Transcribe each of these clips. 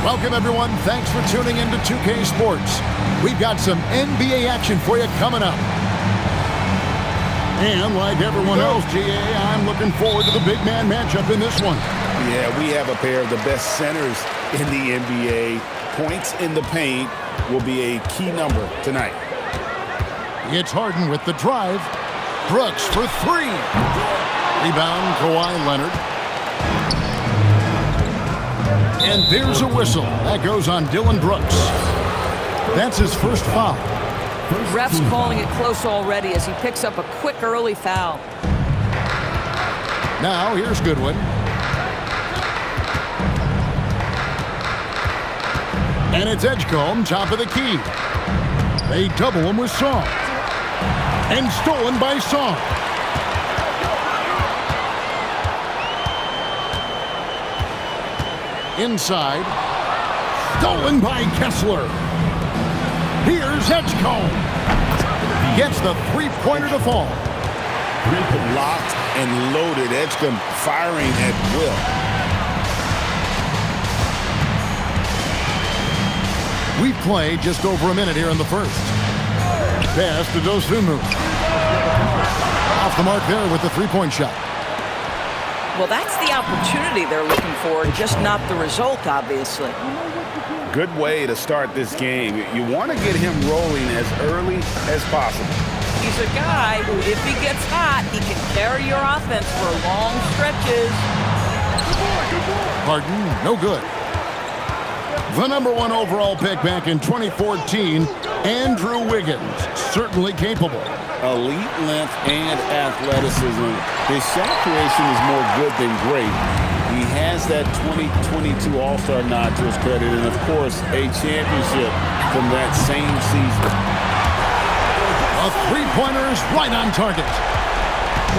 Welcome, everyone. Thanks for tuning into 2K Sports. We've got some NBA action for you coming up. And like everyone else, GA, I'm looking forward to the big man matchup in this one. Yeah, we have a pair of the best centers in the NBA. Points in the paint will be a key number tonight. It's Harden with the drive. Brooks for three. Rebound, Kawhi Leonard. And there's a whistle. That goes on Dylan Brooks. That's his first foul. Ref's calling it close already as he picks up a quick early foul. Now here's Goodwin. And it's Edgecombe, top of the key. They double him with Song. And stolen by Song. Inside. Stolen by Kessler. Here's Edgecombe. Gets the three-pointer to fall. Locked and loaded. Edgecombe firing at will. We've played just over a minute here in the first. Pass to Dosunmu. Off the mark there with the three-point shot. Well, that's the opportunity they're looking for, just not the result, obviously. Good way to start this game. You want to get him rolling as early as possible. He's a guy who, if he gets hot, he can carry your offense for long stretches. Harden, no good. The #1 overall pick back in 2014, Andrew Wiggins, certainly capable. Elite length and athleticism. His shot creation is more good than great. He has that 2022 All-Star nod to his credit, and of course, a championship from that same season. A three-pointer is right on target.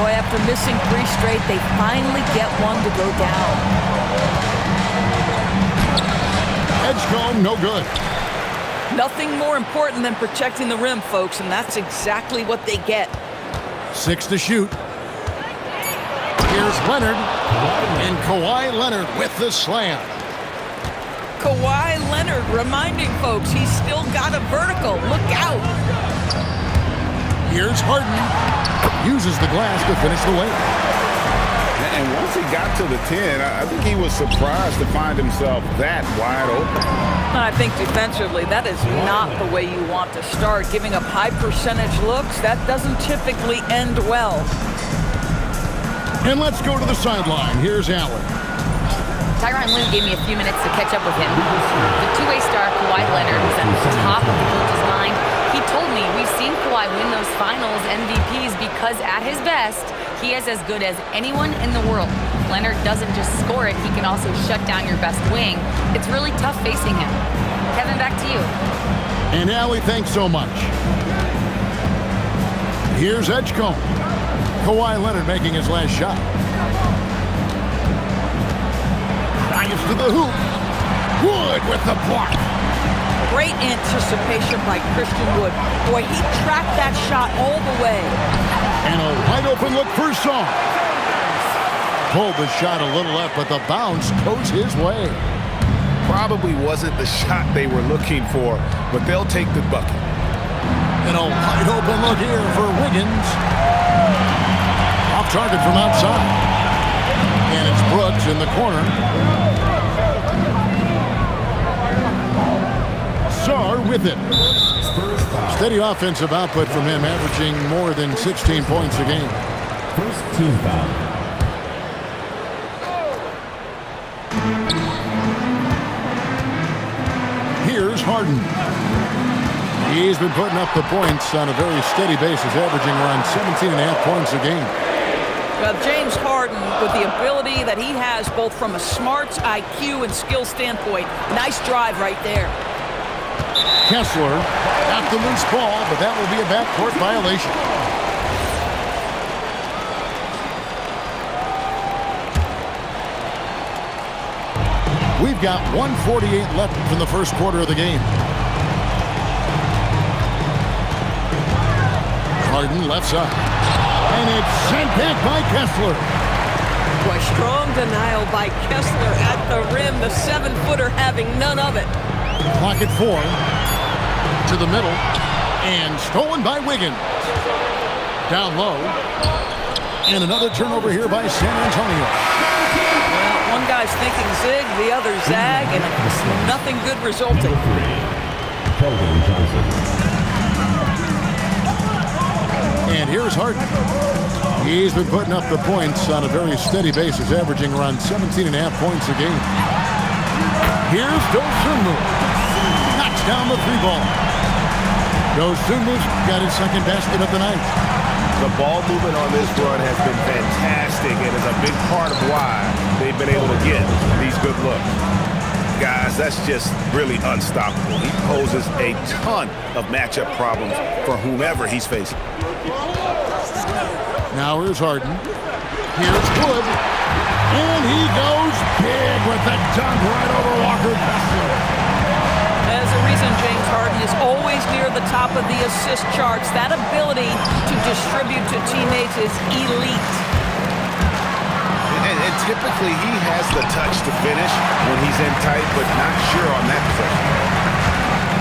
Boy, after missing 3 straight, they finally get one to go down. Edgecombe, no good. Nothing more important than protecting the rim, folks, and that's exactly what they get. 6 to shoot. Here's Leonard. And Kawhi Leonard with the slam. Kawhi Leonard reminding folks he's still got a vertical. Look out. Here's Harden. Uses the glass to finish the way. And once he got to the 10, I think he was surprised to find himself that wide open. I think defensively, that is not the way you want to start. Giving up high percentage looks, that doesn't typically end well. And let's go to the sideline. Here's Allen. Tyronn Lue gave me a few minutes to catch up with him. The two-way star, Kawhi Leonard, was at the top of the coach's mind. He told me we've seen Kawhi win those finals MVPs because at his best, he is as good as anyone in the world. Leonard doesn't just score it, he can also shut down your best wing. It's really tough facing him. Kevin, back to you. And Allie, thanks so much. Here's Edgecombe. Kawhi Leonard making his last shot. Drives to the hoop. Wood with the block. Great anticipation by Christian Wood. Boy, he tracked that shot all the way. And a wide open look for Song. Pulled the shot a little left, but the bounce goes his way. Probably wasn't the shot they were looking for, but they'll take the bucket. And a wide open look here for Wiggins. Off target from outside. And it's Brooks in the corner. Sarr with it. Steady offensive output from him, averaging more than 16 points a game. First team foul. Here's Harden. He's been putting up the points on a very steady basis, averaging around 17.5 points a game. Well, James Harden, with the ability that he has both from a smarts, IQ, and skill standpoint, nice drive right there. Kessler got the loose ball, but that will be a backcourt violation. We've got 1:48 left from the first quarter of the game. Harden left side. And it's sent back by Kessler. Boy, strong denial by Kessler at the rim. The 7-footer having none of it. Clock at 4. To the middle. And stolen by Wiggins. Down low. And another turnover here by San Antonio. Well, one guy's thinking zig, the other zag, and nothing good resulting. And here's Harden. He's been putting up the points on a very steady basis, averaging around 17.5 points a game. Here's Dosunmu. Knocks down the 3-ball. Dosunmu's got his second basket of the night. The ball movement on this run has been fantastic and is a big part of why they've been able to get these good looks. Guys, that's just really unstoppable. He poses a ton of matchup problems for whomever he's facing. Now here's Harden. Here's Wood. And he goes big with the dunk right over Walker Kessler. There's a reason James Harden is always near the top of the assist charts. That ability to distribute to teammates is elite. And typically he has the touch to finish when he's in tight, but not sure on that possession.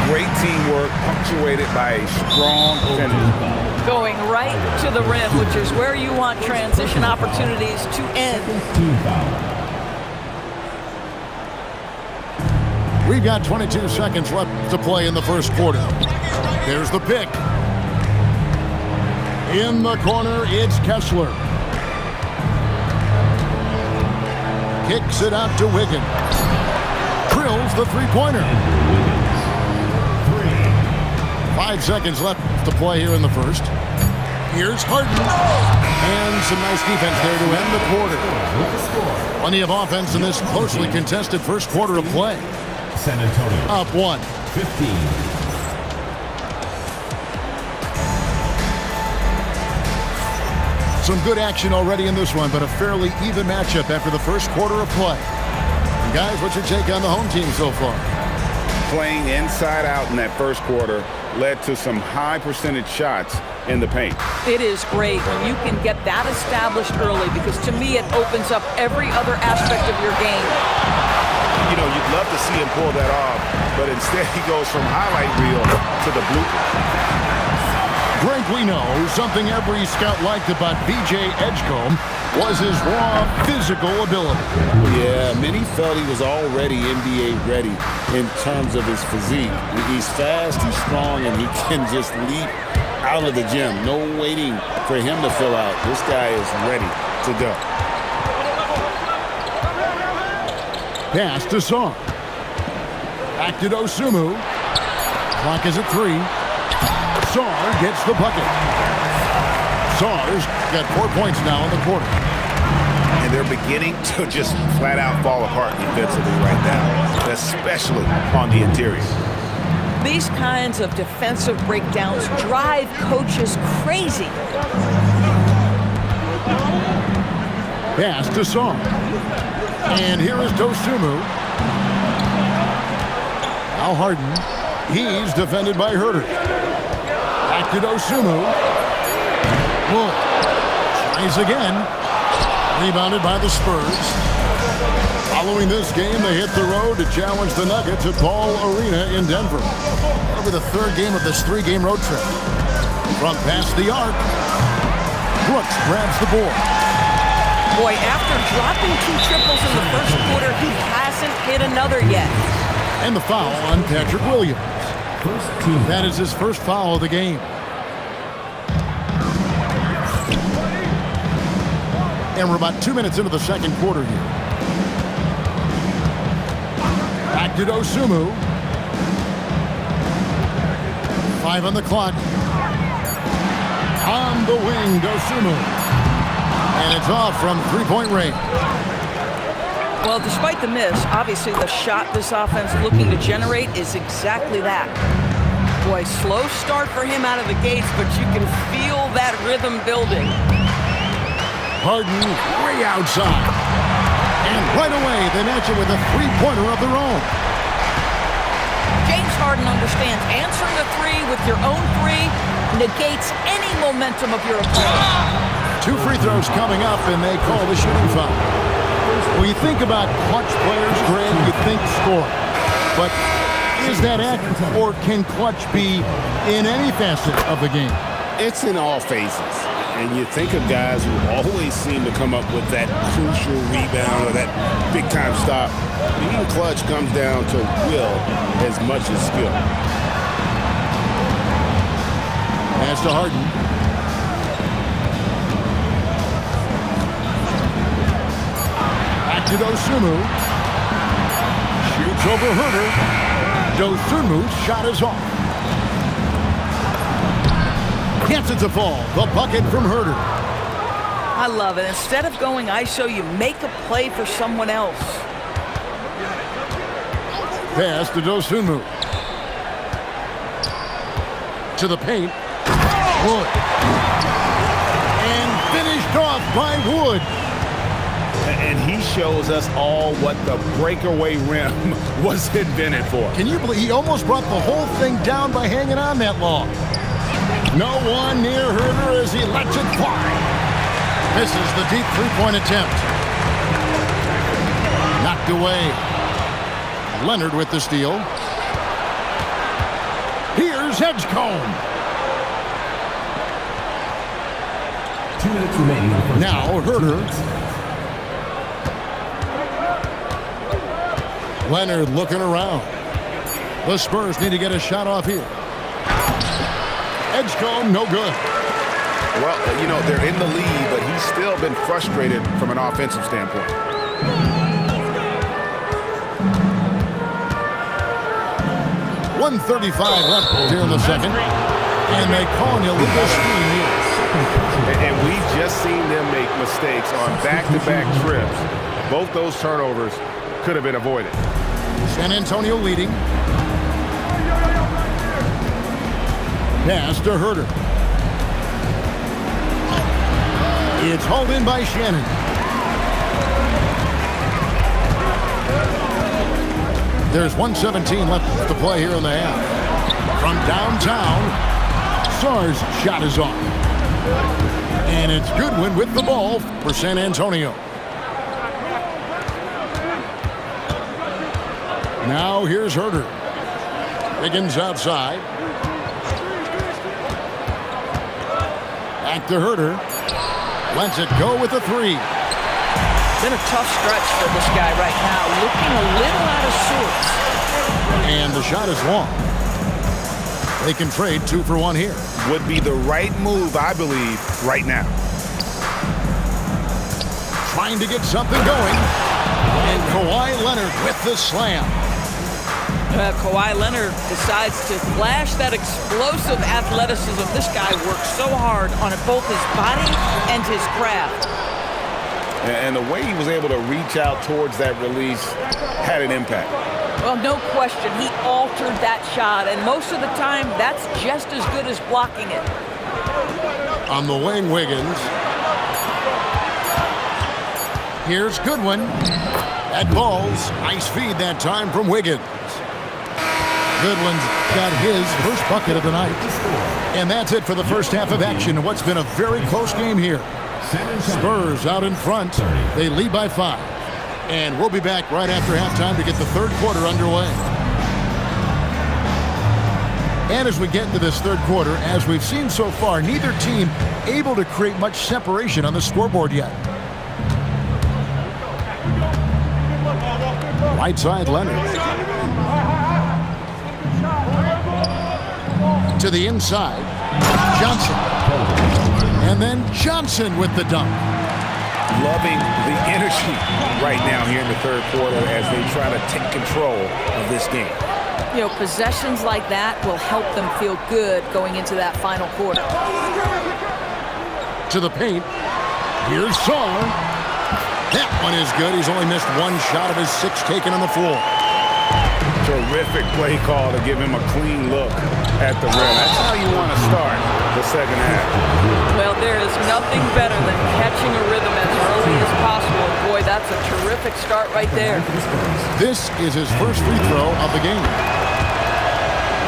Great teamwork, punctuated by a strong finish. Going right to the rim, which is where you want transition opportunities to end. We've got 22 seconds left to play in the first quarter. There's the pick. In the corner, it's Kessler. Kicks it out to Wiggins. Drills the three-pointer. 5 seconds left to play here in the first. Here's Harden. And some nice defense there to end the quarter. Plenty of offense in this closely contested first quarter of play. San Antonio. Up 1. 15. Some good action already in this one, but a fairly even matchup after the first quarter of play. And guys, what's your take on the home team so far? Playing inside out in that first quarter led to some high percentage shots in the paint. It is great when you can get that established early, because to me it opens up every other aspect of your game. You know, you'd love to see him pull that off, but instead he goes from highlight reel to the bloopers. Greg, we know something every scout liked about B.J. Edgecombe was his raw physical ability. Yeah, many felt he was already NBA ready in terms of his physique. He's fast, he's strong, and he can just leap out of the gym. No waiting for him to fill out. This guy is ready to go. Pass to Song. Back to Dosunmu. Clock is at 3. Sar gets the bucket. Sar's got 4 points now in the quarter. And they're beginning to just flat out fall apart defensively right now, especially on the interior. These kinds of defensive breakdowns drive coaches crazy. Pass to Song. And here is Dosunmu. Now Harden. He's defended by Herter. Back to Dosunmu. Wood tries again. Rebounded by the Spurs. Following this game, they hit the road to challenge the Nuggets at Ball Arena in Denver. Over the third game of this 3-game road trip. From past the arc, Brooks grabs the board. Boy, after dropping 2 triples in the first quarter, he hasn't hit another yet. And the foul on Patrick Williams. First team. That is his first foul of the game. And we're about 2 minutes into the second quarter here. Back to Dosunmu. 5 on the clock. On the wing, Dosunmu. And it's off from three-point range. Well, despite the miss, obviously the shot this offense looking to generate is exactly that. Boy, slow start for him out of the gates, but you can feel that rhythm building. Harden way outside. And right away, they match it with a three-pointer of their own. James Harden understands answering a 3 with your own 3 negates any momentum of your opponent. 2 free throws coming up, and they call the shooting foul. When you think about clutch players, Greg, you think score. But is that accurate, or can clutch be in any facet of the game? It's in all phases. And you think of guys who always seem to come up with that crucial rebound or that big-time stop. Being clutch comes down to will as much as skill. Pass to Harden. Back to Dosunmu. Shoots over Herter. Dosunmu's shot is off. Gets it to fall. The bucket from Herter. I love it. Instead of going ISO, you make a play for someone else. Pass to Dosunmu. To the paint. Wood. And finished off by Wood. And he shows us all what the breakaway rim was invented for. Can you believe he almost brought the whole thing down by hanging on that long? No one near Herter as he lets it fly. Misses the deep three-point attempt. Knocked away. Leonard with the steal. Here's Edgecombe. 2 minutes remaining. Now Herter. Leonard looking around. The Spurs need to get a shot off here. Edgecombe, no good. Well, you know, they're in the lead, but he's still been frustrated from an offensive standpoint. .135 left here in the second. And they call an illegal screen here. And we've just seen them make mistakes on back-to-back trips. Both those turnovers could have been avoided. San Antonio leading. Pass to Herter. It's hauled in by Shannon. There's 1:17 left to play here in the half. From downtown, Sarr's shot is off. And it's Goodwin with the ball for San Antonio. Now here's Herter. Higgins outside. Back to Herter. Lets it go with a three. Been a tough stretch for this guy right now. Looking a little out of sorts. And the shot is long. They can trade 2 for 1 here. Would be the right move, I believe, right now. Trying to get something going. And Kawhi Leonard with the slam. Kawhi Leonard decides to flash that explosive athleticism. This guy works so hard on both his body and his craft. And the way he was able to reach out towards that release had an impact. Well, no question. He altered that shot, and most of the time, that's just as good as blocking it. On the wing, Wiggins. Here's Goodwin. That ball's nice feed that time from Wiggins. Goodwin's got his first bucket of the night. And that's it for the first half of action in what's been a very close game here. Spurs out in front. They lead by 5. And we'll be back right after halftime to get the third quarter underway. And as we get into this third quarter, as we've seen so far, neither team able to create much separation on the scoreboard yet. Right side, Leonard. To the inside, Johnson. And then Johnson with the dunk. Loving the energy right now here in the third quarter as they try to take control of this game. You know, possessions like that will help them feel good going into that final quarter. To the paint. Here's Sarr. That one is good. He's only missed 1 shot of his 6 taken on the floor. Terrific play call to give him a clean look at the rim. That's how you want to start the second half. Well, there is nothing better than catching a rhythm as early as possible. Boy, that's a terrific start right there. This is his first free throw of the game.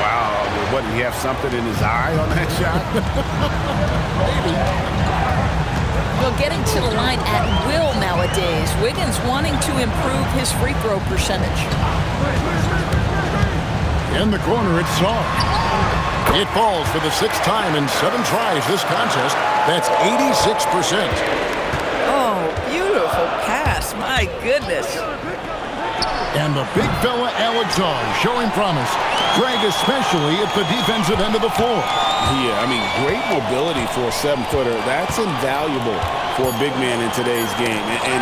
Wow, what, did he have something in his eye on that shot? Maybe. Well, getting to the line at will nowadays. Wiggins wanting to improve his free throw percentage. In the corner, it's Saw. It falls for the 6th time in 7 tries this contest. That's 86%. Oh, beautiful pass. My goodness. And the big fella, Alex Saw, showing promise. Greg, especially at the defensive end of the floor. Yeah, I mean, great mobility for a 7-footer. That's invaluable for a big man in today's game, and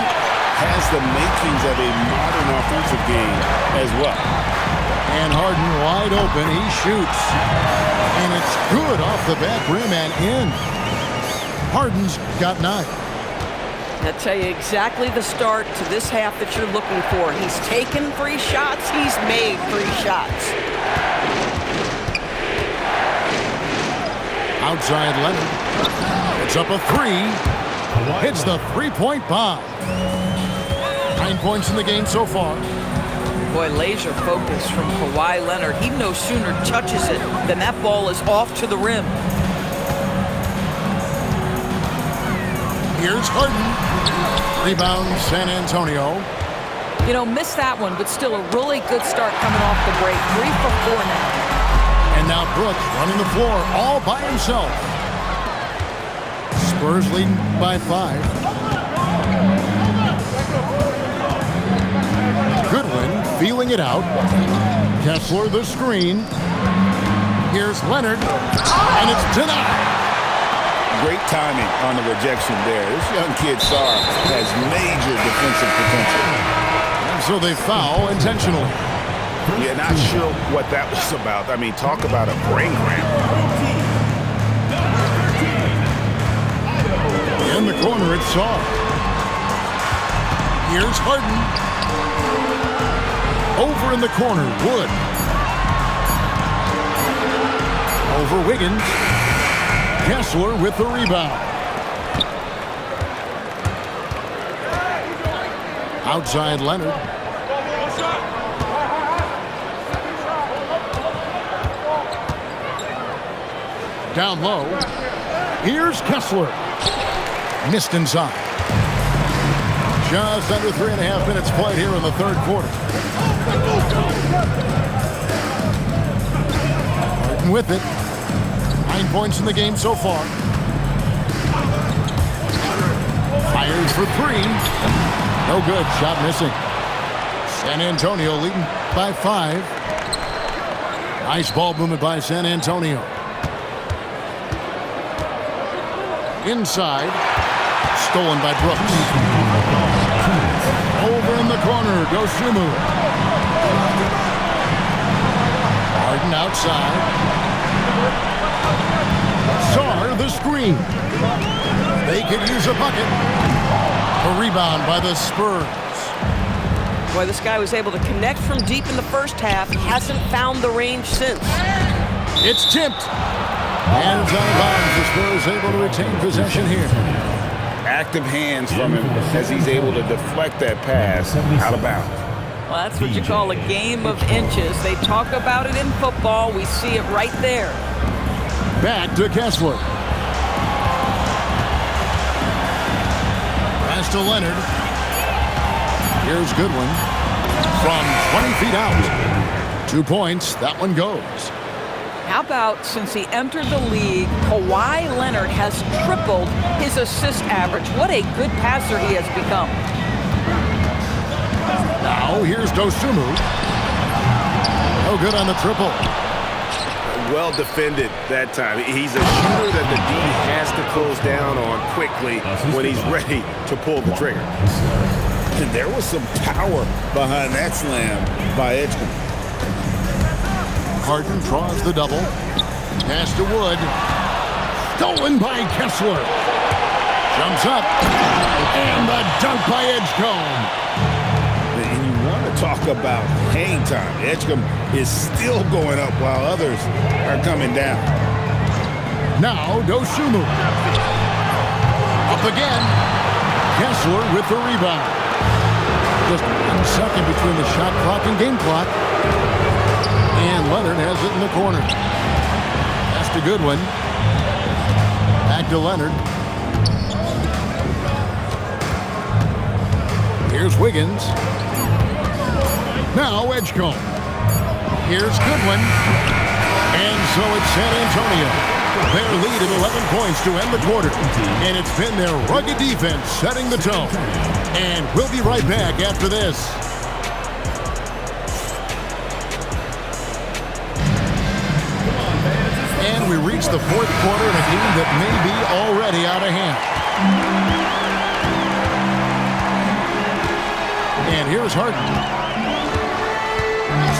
has the makings of a modern offensive game as well. And Harden wide open. He shoots. And it's good off the back rim and in. Harden's got 9. I'll tell you exactly the start to this half that you're looking for. He's taken 3 shots. He's made 3 shots. Outside Leonard. It's up a 3. Hits the 3-point bomb. 9 points in the game so far. Boy, laser focus from Kawhi Leonard. He no sooner touches it than that ball is off to the rim. Here's Harden. Rebound, San Antonio. You know, missed that one, but still a really good start coming off the break. 3 for 4 now. And now Brooks running the floor all by himself. Spurs leading by 5. Goodwin feeling it out. Kessler the screen. Here's Leonard. And it's denied. Great timing on the rejection there. This young kid, Sarr, has major defensive potential. And so they foul intentionally. Yeah, not sure what that was about. I mean, talk about a brain cramp. In the corner, it's Saw. Here's Harden. Over in the corner, Wood. Over Wiggins. Kessler with the rebound. Outside Leonard. Down low. Here's Kessler. Missed inside. Just under 3.5 minutes played here in the 3rd quarter. Harden with it. 9 points in the game so far. Fires for 3. No good. Shot missing. San Antonio leading by 5. Nice ball movement by San Antonio. Inside. Stolen by Brooks. Over in the corner. Dosunmu. Harden outside. Sarr the screen. They could use a bucket. A rebound by the Spurs. Boy, this guy was able to connect from deep in the first half. Hasn't found the range since. It's tipped. And it's out of bounds. The Spurs able to retain possession here. Active hands from him as he's able to deflect that pass out of bounds. Well, that's what you call a game of inches. They talk about it in football. We see it right there. Back to Kessler. Pass to Leonard. Here's Goodwin. From 20 feet out. 2 points. That one goes. How about since he entered the league, Kawhi Leonard has tripled his assist average. What a good passer he has become. Now here's Dosunmu. No good on the triple. Well defended that time. He's a shooter that the D has to close down on quickly when he's ready to pull the trigger. And there was some power behind that slam by Edgecombe. Harden draws the double. Pass to Wood. Stolen by Kessler. Jumps up. And the dunk by Edgecombe. And you want to talk about hang time. Edgecombe is still going up while others are coming down. Now Dosunmu. Up again. Kessler with the rebound. Just 1 second between the shot clock and game clock. And Leonard has it in the corner. Pass to Goodwin. Back to Leonard. Here's Wiggins. Now Edgecombe. Here's Goodwin. And so it's San Antonio. Their lead of 11 points to end the quarter. And it's been their rugged defense setting the tone. And we'll be right back after this. And we reach the fourth quarter in a game that may be already out of hand. And here's Harden.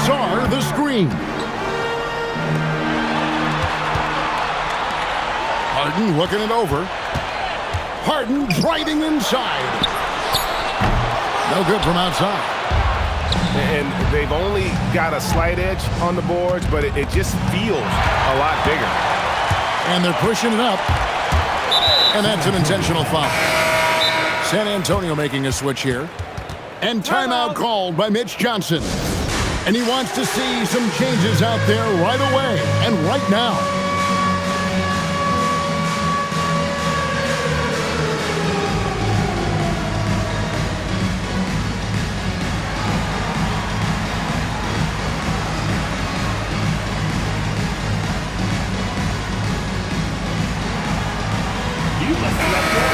Saw the screen. Harden looking it over. Harden driving inside. No good from outside. And they've only got a slight edge on the boards, but it just feels a lot bigger. And they're pushing it up. And that's an intentional foul. San Antonio making a switch here. And timeout called by Mitch Johnson. And he wants to see some changes out there right away and right now.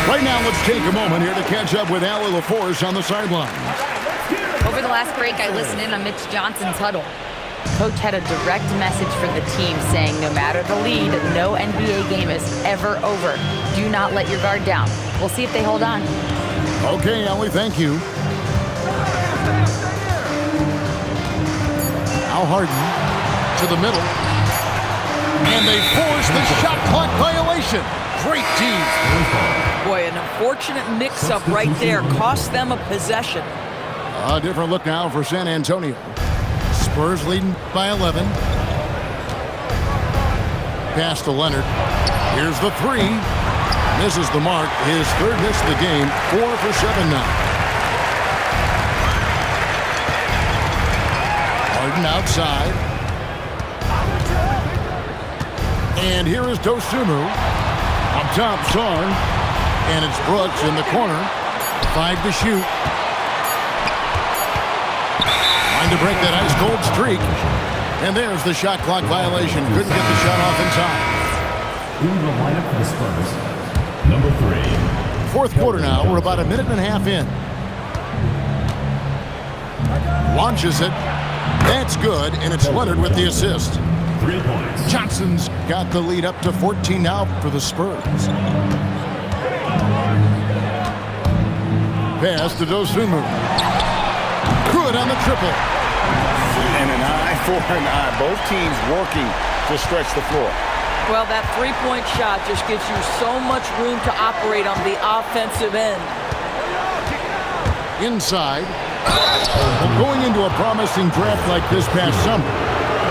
Right now, let's take a moment here to catch up with Allie LaForce on the sideline. Over the last break, I listened in on Mitch Johnson's huddle. Coach had a direct message for the team saying no matter the lead, no NBA game is ever over. Do not let your guard down. We'll see if they hold on. Okay, Allie, thank you. Al Harden to the middle. And they force the shot clock violation. Great team. Boy, an unfortunate mix-up right there. Cost them a possession. A different look now for San Antonio. Spurs leading by 11. Pass to Leonard. Here's the three. Misses the mark. His third miss of the game. 4 for 7 now. Harden outside. And here is Dosunmu. Up top, Sarn. And it's Brooks in the corner. 5 to shoot. Trying to break that ice-cold streak. And there's the shot clock violation. Couldn't get the shot off in time. In the lineup for the Spurs, number 3. Fourth quarter now. We're about a minute and a half in. Launches it. That's good, and it's Leonard with the assist. 3 points. Johnson's got the lead up to 14 now for the Spurs. Pass to Dosunmu. Good on the triple. And an eye for an eye. Both teams working to stretch the floor. Well, that three-point shot just gives you so much room to operate on the offensive end. Inside. Going into a promising draft like this past summer,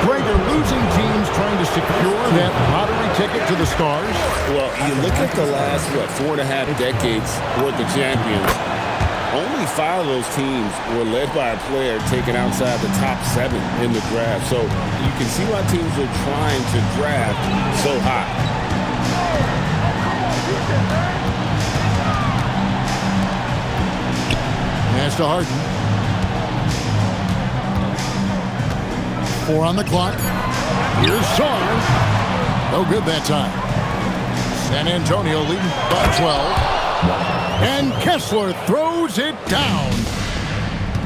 Greg, are losing teams trying to secure that lottery ticket to the stars? Well, you look at the last, 4.5 decades worth of champions. Only 5 of those teams were led by a player taken outside the top 7 in the draft. So you can see why teams are trying to draft so high. Pass to Harden. 4 on the clock. Here's Sarn. No good that time. San Antonio leading by 12. And Kessler throws it down.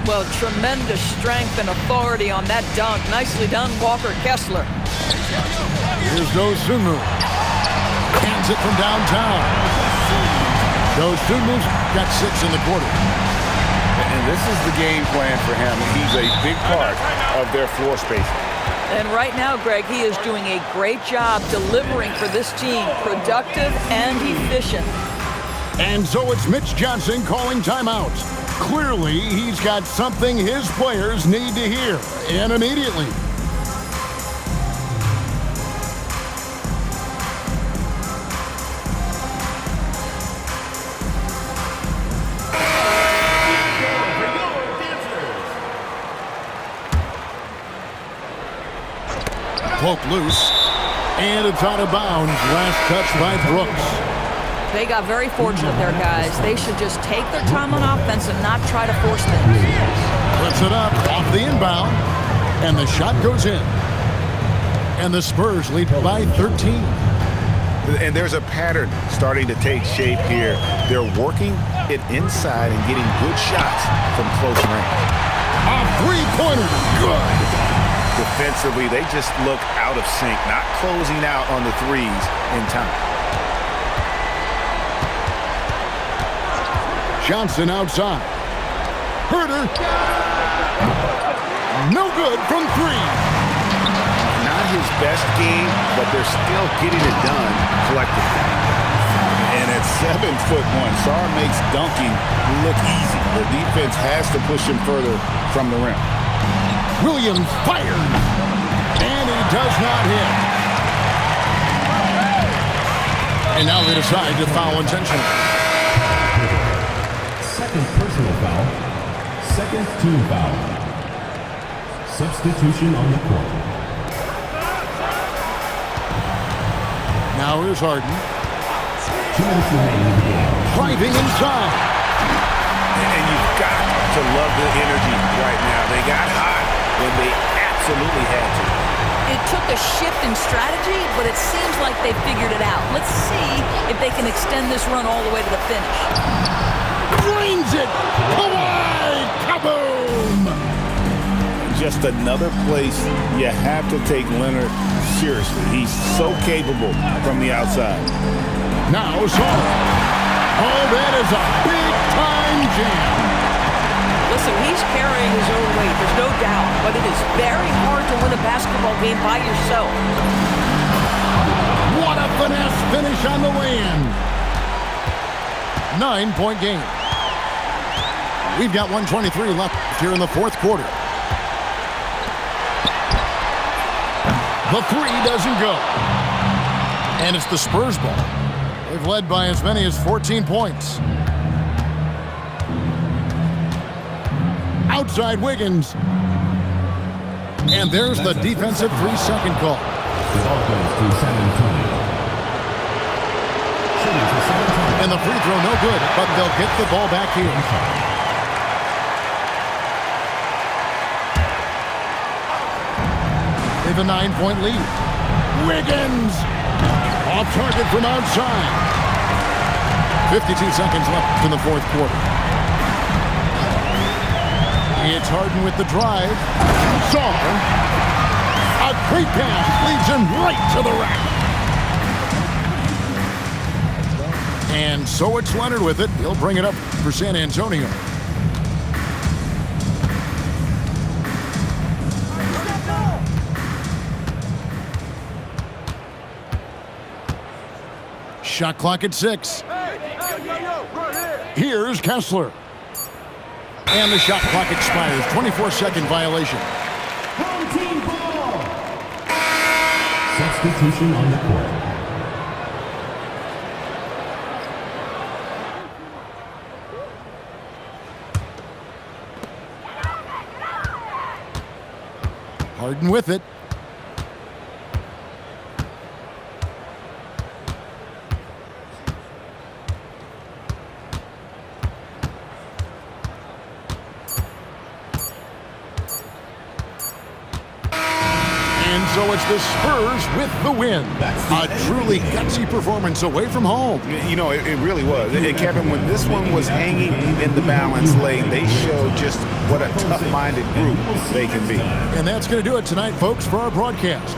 Well, tremendous strength and authority on that dunk. Nicely done, Walker Kessler. Here's Dosunmu. Hands it from downtown. Dosunmu's got 6 in the quarter. And this is the game plan for him. He's a big part of their floor spacing. And right now, Greg, he is doing a great job delivering for this team. Productive and efficient. And so it's Mitch Johnson calling timeouts. Clearly, he's got something his players need to hear, and immediately. Poke loose, and it's out of bounds. Last touch by Brooks. They got very fortunate there, guys. They should just take their time on offense and not try to force things. Puts it up off the inbound, and the shot goes in. And the Spurs lead by 13. And there's a pattern starting to take shape here. They're working it inside and getting good shots from close range. A three-pointer, good. Defensively, they just look out of sync, not closing out on the threes in time. Johnson outside. Herter. No good from three. Not his best game, but they're still getting it done collectively. And at 7'1", Sarr makes dunking look easy. The defense has to push him further from the rim. Williams fired. And he does not hit. And now they decide to foul intentionally. Second personal foul. Second team foul. Substitution on the court. Now here's Harden. 2 minutes remaining in the game. Driving inside. And you've got to love the energy right now. They got hot when they absolutely had to. It took a shift in strategy, but it seems like they figured it out. Let's see if they can extend this run all the way to the finish. Drains it. Kawhi. Kaboom. Just another place you have to take Leonard seriously. He's so capable from the outside. Now Sarr. Oh, that is a big-time jam. Listen, he's carrying his own weight, there's no doubt, but it is very hard to win a basketball game by yourself. What a finesse finish on the win. 9-point game. We've got 1:23 left here in the fourth quarter. The three doesn't go. And it's the Spurs ball. They've led by as many as 14 points. Outside Wiggins. And there's the defensive 3-second call. The ball goes to San Antonio. Shooting for San Antonio. And the free throw no good, but they'll get the ball back here. They have a 9-point lead. Wiggins! Off target from outside. 52 seconds left in the fourth quarter. It's Harden with the drive. Sarr. A great pass leads him right to the rack. And so it's Leonard with it. He'll bring it up for San Antonio. Shot clock at 6. Here's Kessler. And the shot clock expires. 24-second violation. Home team ball. Substitution on the court. Harden with it. So it's the Spurs with the win. A truly gutsy performance away from home. You know, it really was. And Kevin, when this one was hanging in the balance lane, they showed just what a tough-minded group they can be. And that's going to do it tonight, folks, for our broadcast.